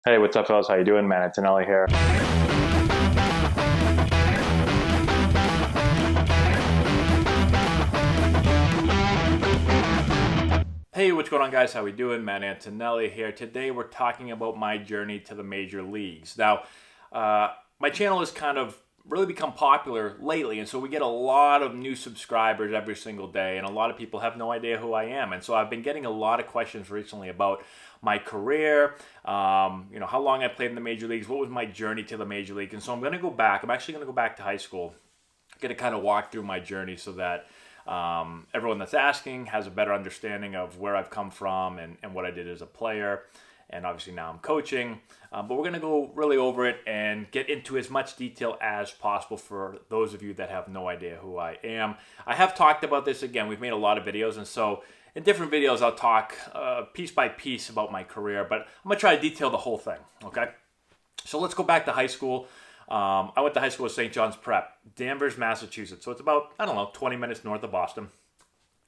Hey, what's up, fellas? How you doing, man? Antonelli here. Hey, what's going on, guys? How we doing? Matt Antonelli here. Today we're talking about my journey to the major leagues. Now, my channel has kind of really become popular lately, and so we get a lot of new subscribers every single day, and a lot of people have no idea who I am. And so I've been getting a lot of questions recently about my career, how long I played in the major leagues, what was my journey to the major league. And so I'm going to go back. I'm actually going to go back to high school, going to kind of walk through my journey so that everyone that's asking has a better understanding of where I've come from and what I did as a player. And obviously now I'm coaching. But we're going to go really over it and get into as much detail as possible for those of you that have no idea who I am. I have talked about this again. We've made a lot of videos. And so in different videos, I'll talk piece by piece about my career. But I'm going to try to detail the whole thing. Okay? So let's go back to high school. I went to high school at St. John's Prep, Danvers, Massachusetts. So it's about, 20 minutes north of Boston.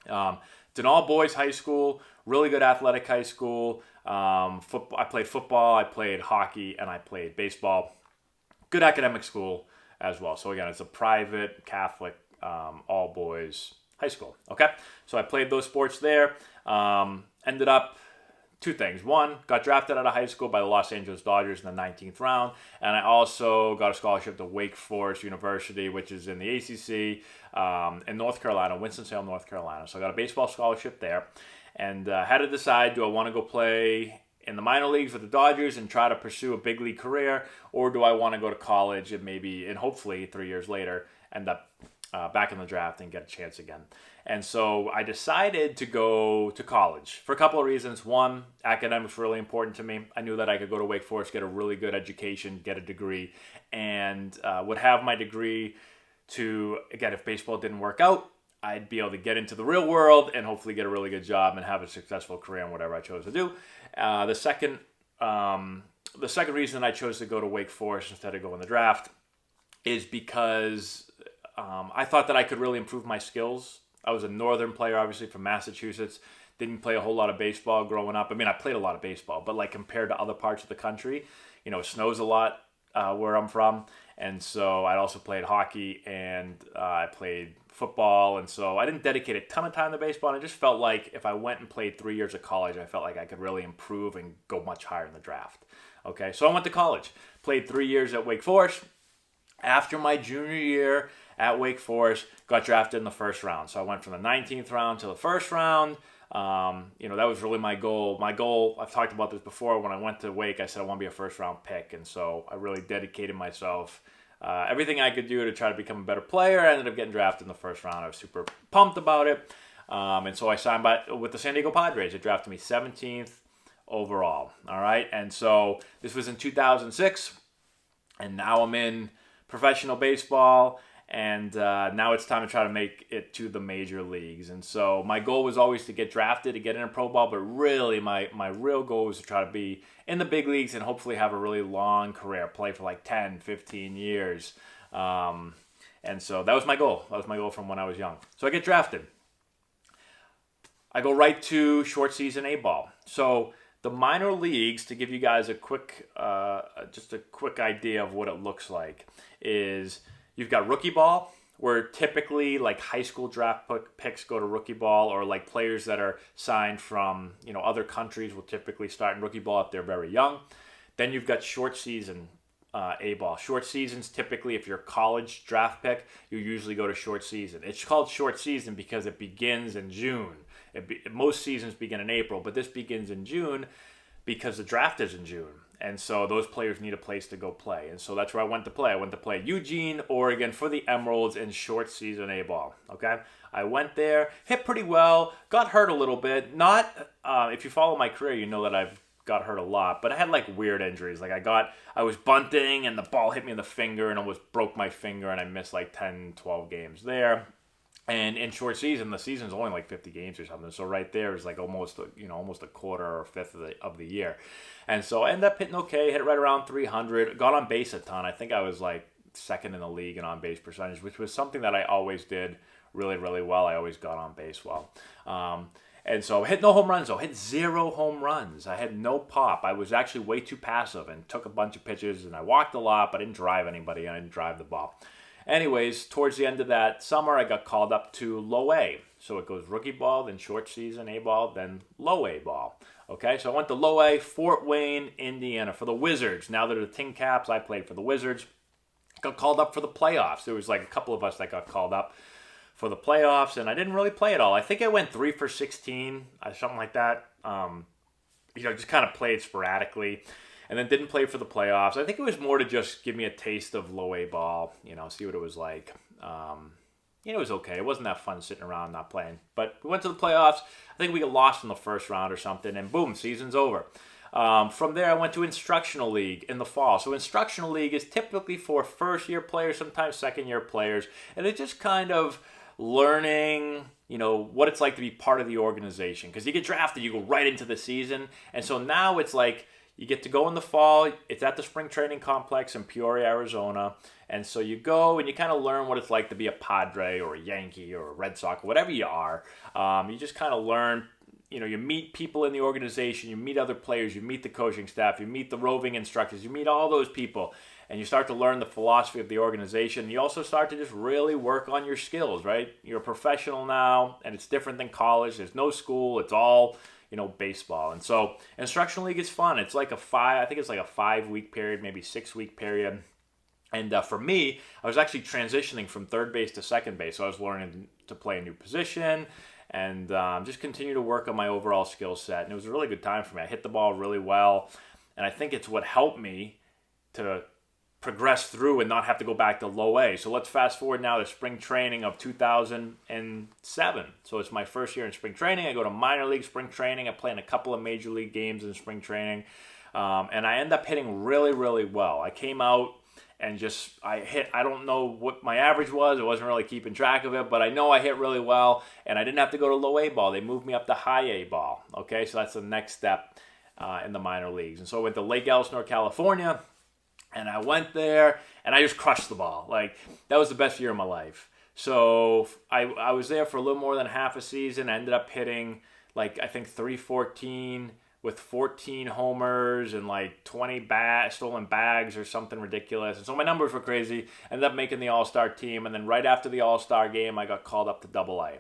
It's an all boys high school, really good athletic high school. Football, I played football, I played hockey, and I played baseball. Good academic school as well. So again, it's a private Catholic all boys high school. Okay, so I played those sports there. Ended up two things. One, got drafted out of high school by the Los Angeles Dodgers in the 19th round, and I also got a scholarship to Wake Forest University, which is in the ACC in North Carolina, Winston-Salem, North Carolina. So I got a baseball scholarship there, and had to decide: do I want to go play in the minor leagues with the Dodgers and try to pursue a big league career, or do I want to go to college and maybe, and hopefully 3 years later, end up back in the draft and get a chance again. And so I decided to go to college for a couple of reasons. One, academics were really important to me. I knew that I could go to Wake Forest, get a really good education, get a degree, and would have my degree to, again, if baseball didn't work out, I'd be able to get into the real world and hopefully get a really good job and have a successful career in whatever I chose to do. The second reason I chose to go to Wake Forest instead of go in the draft is because I thought that I could really improve my skills. I was a northern player, obviously from Massachusetts. Didn't play a whole lot of baseball growing up. I mean, I played a lot of baseball, but like compared to other parts of the country, it snows a lot where I'm from. And so I also played hockey and I played football. And so I didn't dedicate a ton of time to baseball. And I just felt like if I went and played 3 years of college, I felt like I could really improve and go much higher in the draft. Okay, so I went to college, played 3 years at Wake Forest. After my junior year at Wake Forest, got drafted in the first round. So I went from the 19th round to the first round. That was really my goal. My goal, I've talked about this before, when I went to Wake, I said I want to be a first round pick. And so I really dedicated myself, everything I could do to try to become a better player. I ended up getting drafted in the first round. I was super pumped about it. And so I signed with the San Diego Padres. They drafted me 17th overall. All right. And so this was in 2006. And now I'm in professional baseball, and now it's time to try to make it to the major leagues. And so my goal was always to get drafted, to get in a pro ball, but really my real goal was to try to be in the big leagues and hopefully have a really long career, play for like 10, 15 years. And so that was my goal. That was my goal from when I was young. So I get drafted. I go right to short season A ball. So the minor leagues, to give you guys just a quick idea of what it looks like, is you've got rookie ball, where typically like high school draft picks go to rookie ball, or like players that are signed from other countries will typically start in rookie ball if they're very young. Then you've got short season A ball. Short seasons, typically if you're a college draft pick, you usually go to short season. It's called short season because it begins in June. Most seasons begin in April, but this begins in June because the draft is in June. And so those players need a place to go play. And so that's where I went to play. I went to play Eugene, Oregon for the Emeralds in short season A ball. Okay? I went there, hit pretty well, got hurt a little bit. Not, if you follow my career, you know that I've got hurt a lot, but I had like weird injuries. Like I was bunting and the ball hit me in the finger and almost broke my finger, and I missed like 10, 12 games there. And in short season, the season's only like 50 games or something. So right there is like almost a quarter or a fifth of the year. And so I ended up hitting okay, hit right around 300, got on base a ton. I think I was like second in the league in on base percentage, which was something that I always did really, really well. I always got on base well. And so I hit no home runs, though. I hit 0 home runs. I had no pop. I was actually way too passive and took a bunch of pitches, and I walked a lot, but I didn't drive anybody. I didn't drive the ball. Anyways, towards the end of that summer, I got called up to low A. So it goes rookie ball, then short season A ball, then low A ball. Okay, so I went to low A, Fort Wayne, Indiana, for the Wizards. Now they're the Tin Caps. I played for the Wizards. Got called up for the playoffs. There was like a couple of us that got called up for the playoffs, and I didn't really play at all. I think I went 3 for 16, something like that. Just kind of played sporadically, and then didn't play for the playoffs. I think it was more to just give me a taste of low A ball, see what it was like. It was okay. It wasn't that fun sitting around not playing. But we went to the playoffs. I think we got lost in the first round or something, and boom, season's over. From there, I went to Instructional League in the fall. So Instructional League is typically for first-year players, sometimes second-year players, and it's just kind of learning, what it's like to be part of the organization. Because you get drafted, you go right into the season, and so now it's like you get to go in the fall. It's at the spring training complex in Peoria, Arizona. And so you go and you kind of learn what it's like to be a Padre or a Yankee or a Red Sox, whatever you are. You just kind of learn, you meet people in the organization, you meet other players, you meet the coaching staff, you meet the roving instructors, you meet all those people. And you start to learn the philosophy of the organization. You also start to just really work on your skills, right? You're a professional now, and it's different than college. There's no school. It's all baseball. And so Instructional League is fun. It's like a 5-week period, maybe 6-week period. And for me, I was actually transitioning from third base to second base. So I was learning to play a new position and just continue to work on my overall skill set. And it was a really good time for me. I hit the ball really well. And I think it's what helped me to progress through and not have to go back to low A. So let's fast forward now to spring training of 2007. So it's my first year in spring training. I go to minor league spring training. I play in a couple of major league games in spring training. And I end up hitting really, really well. I came out and I don't know what my average was. I wasn't really keeping track of it, but I know I hit really well. And I didn't have to go to low A ball. They moved me up to high A ball. Okay, so that's the next step in the minor leagues. And so I went to Lake Elsinore, California. And I went there, and I just crushed the ball. Like, that was the best year of my life. So I was there for a little more than half a season. I ended up hitting, I think 314 with 14 homers and 20 stolen bags or something ridiculous. And so my numbers were crazy. Ended up making the All-Star team. And then right after the All-Star game, I got called up to Double A.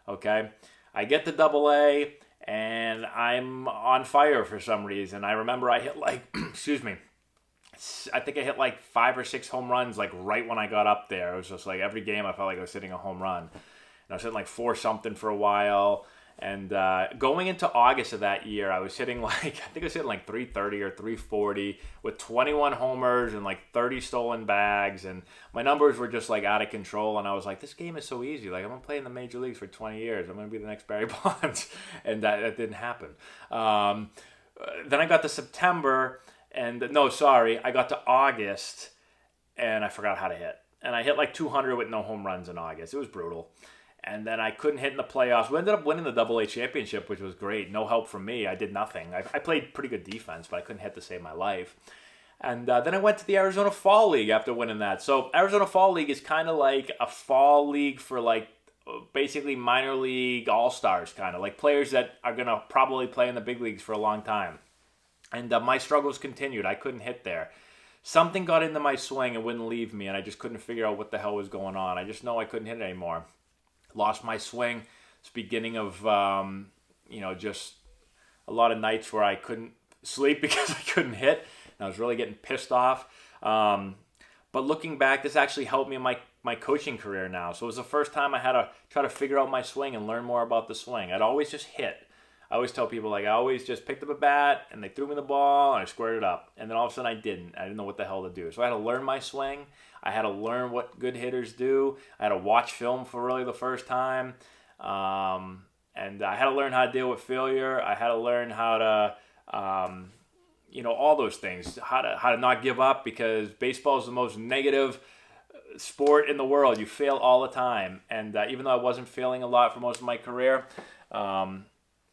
Okay? I get to Double A, and I'm on fire for some reason. I remember I hit I think I hit 5 or 6 home runs right when I got up there. It was just every game I felt like I was hitting a home run. And I was hitting 4-something for a while. And going into August of that year, I was hitting I think I was hitting 330 or 340 with 21 homers and 30 stolen bags. And my numbers were just out of control. And I was like, this game is so easy. I'm going to play in the major leagues for 20 years. I'm going to be the next Barry Bonds. And that didn't happen. Then I got to September. I got to August, and I forgot how to hit. And I hit 200 with no home runs in August. It was brutal. And then I couldn't hit in the playoffs. We ended up winning the Double A championship, which was great. No help from me. I did nothing. I played pretty good defense, but I couldn't hit to save my life. And then I went to the Arizona Fall League after winning that. So Arizona Fall League is kind of like a fall league for basically minor league all-stars, kind of like players that are going to probably play in the big leagues for a long time. And my struggles continued. I couldn't hit there. Something got into my swing and wouldn't leave me, and I just couldn't figure out what the hell was going on. I just know I couldn't hit it anymore. Lost my swing. It's beginning of, just a lot of nights where I couldn't sleep because I couldn't hit. And I was really getting pissed off. But looking back, this actually helped me in my coaching career now. So it was the first time I had to try to figure out my swing and learn more about the swing. I'd always just hit. I always tell people, I always just picked up a bat, and they threw me the ball, and I squared it up. And then all of a sudden I didn't. I didn't know what the hell to do. So I had to learn my swing. I had to learn what good hitters do. I had to watch film for really the first time. And I had to learn how to deal with failure. I had to learn how to, all those things. How to not give up, because baseball is the most negative sport in the world. You fail all the time. And even though I wasn't failing a lot for most of my career,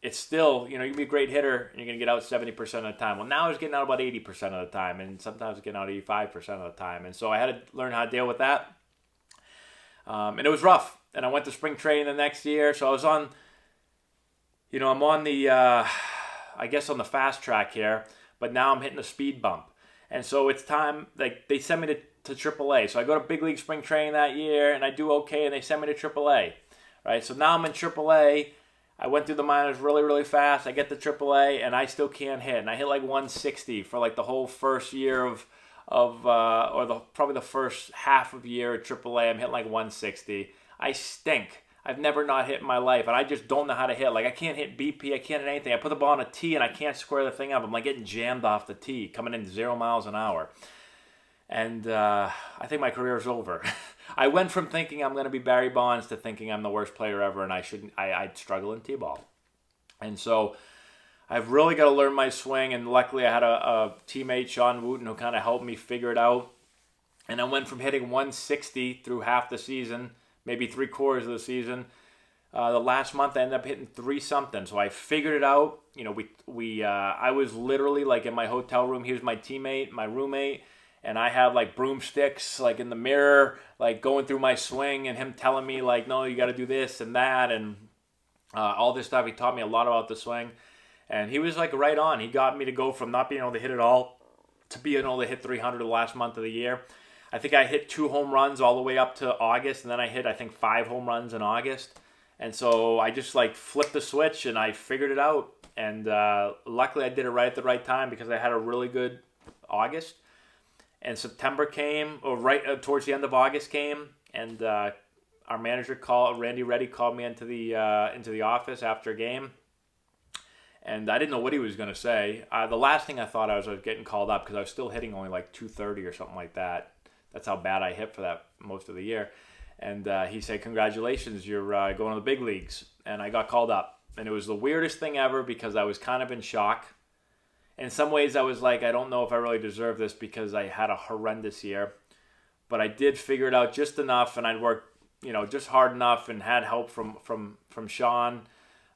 it's still, you can be a great hitter and you're going to get out 70% of the time. Well, now I was getting out about 80% of the time, and sometimes getting out 85% of the time. And so I had to learn how to deal with that. And it was rough. And I went to spring training the next year. So I was on, I'm on the, I guess on the fast track here, but now I'm hitting a speed bump. And so it's time, like they sent me to AAA. So I go to big league spring training that year and I do okay and they send me to AAA, right? So now I'm in AAA. I went through the minors really, really fast. I get to AAA and I still can't hit. And I hit like 160 for like the whole first year probably the first half of year at AAA. I'm hitting like 160. I stink. I've never not hit in my life, and I just don't know how to hit. Like, I can't hit BP, I can't hit anything. I put the ball on a tee, and I can't square the thing up. I'm like getting jammed off the tee, coming in 0 miles an hour. And I think my career is over. I went from thinking I'm going to be Barry Bonds to thinking I'm the worst player ever, and I'd struggle in T-ball. And so I've really got to learn my swing, and luckily I had a teammate, Sean Wooten, who kind of helped me figure it out. And I went from hitting 160 through half the season, maybe 3/4 of the season. The last month I ended up hitting 3-something. So I figured it out. I was literally like in my hotel room. He was my teammate, my roommate, and I had like broomsticks like in the mirror, like going through my swing, and him telling me like, no, you got to do this and that, and all this stuff. He taught me a lot about the swing, and he was like right on. He got me to go from not being able to hit it all to being able to hit 300 the last month of the year. I think I hit 2 home runs all the way up to August, and then I hit, I think, 5 home runs in August. And so I just like flipped the switch and I figured it out. And luckily I did it right at the right time because I had a really good August. And September came, or right towards the end of August came, and our manager Randy Reddy called me into the office after a game. And I didn't know what he was going to say. The last thing I thought I was getting called up because I was still hitting only like 230 or something like that. That's how bad I hit for that most of the year. And he said, congratulations, you're going to the big leagues. And I got called up. And it was the weirdest thing ever because I was kind of in shock. In some ways, I was like, I don't know if I really deserve this because I had a horrendous year. But I did figure it out just enough, and I'd worked, just hard enough and had help from Sean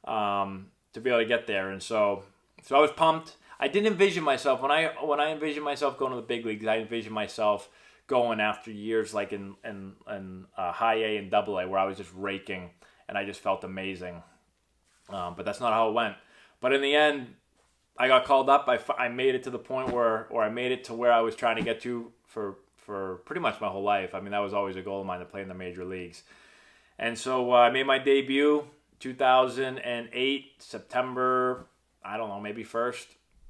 to be able to get there. And so I was pumped. I didn't envision myself, when I envisioned myself going to the big leagues, I envisioned myself going after years like in high A and double A where I was just raking and I just felt amazing. But that's not how it went. But in the end, I got called up. I made it to the point where I made it to where I was trying to get to for pretty much my whole life. I mean, that was always a goal of mine to play in the major leagues. And so I made my debut 2008, September, I don't know, maybe 1st.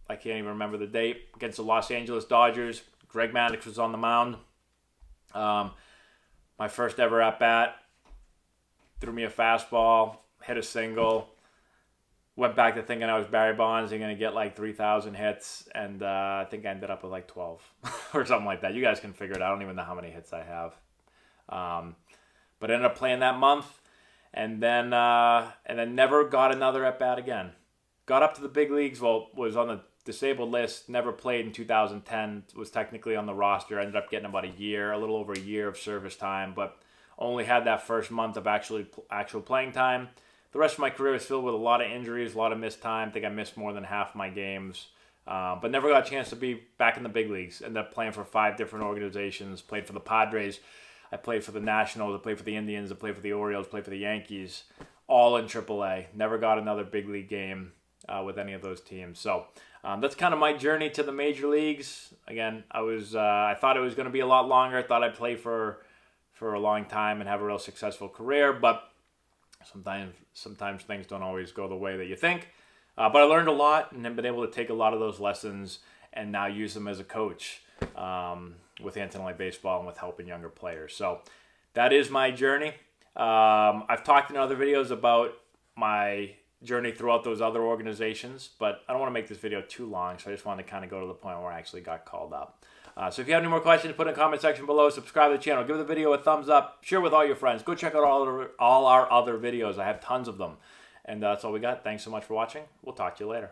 I can't even remember the date. Against the Los Angeles Dodgers. Greg Maddux was on the mound. My first ever at-bat. Threw me a fastball. Hit a single. Went back to thinking I was Barry Bonds and going to get like 3,000 hits. And I think I ended up with like 12 or something like that. You guys can figure it out. I don't even know how many hits I have. But I ended up playing that month. And then never got another at-bat again. Got up to the big leagues. Well, was on the disabled list, never played in 2010, was technically on the roster, ended up getting about a little over a year of service time, but only had that first month of actual playing time. The rest of my career was filled with a lot of injuries, a lot of missed time. I think I missed more than half my games, but never got a chance to be back in the big leagues. Ended up playing for 5 different organizations, played for the Padres, I played for the Nationals, I played for the Indians, I played for the Orioles, played for the Yankees, all in AAA. Never got another big league game with any of those teams. So that's kind of my journey to the major leagues. Again, I thought it was going to be a lot longer. I thought I'd play for a long time and have a real successful career, but sometimes things don't always go the way that you think. But I learned a lot and have been able to take a lot of those lessons and now use them as a coach with Antonelli Baseball and with helping younger players. So that is my journey. I've talked in other videos about my journey throughout those other organizations, but I don't want to make this video too long, so I just wanted to kind of go to the point where I actually got called up. So if you have any more questions, put in the comment section below, subscribe to the channel, give the video a thumbs up, share with all your friends, go check out all our other videos. I have tons of them. And that's all we got. Thanks so much for watching. We'll talk to you later.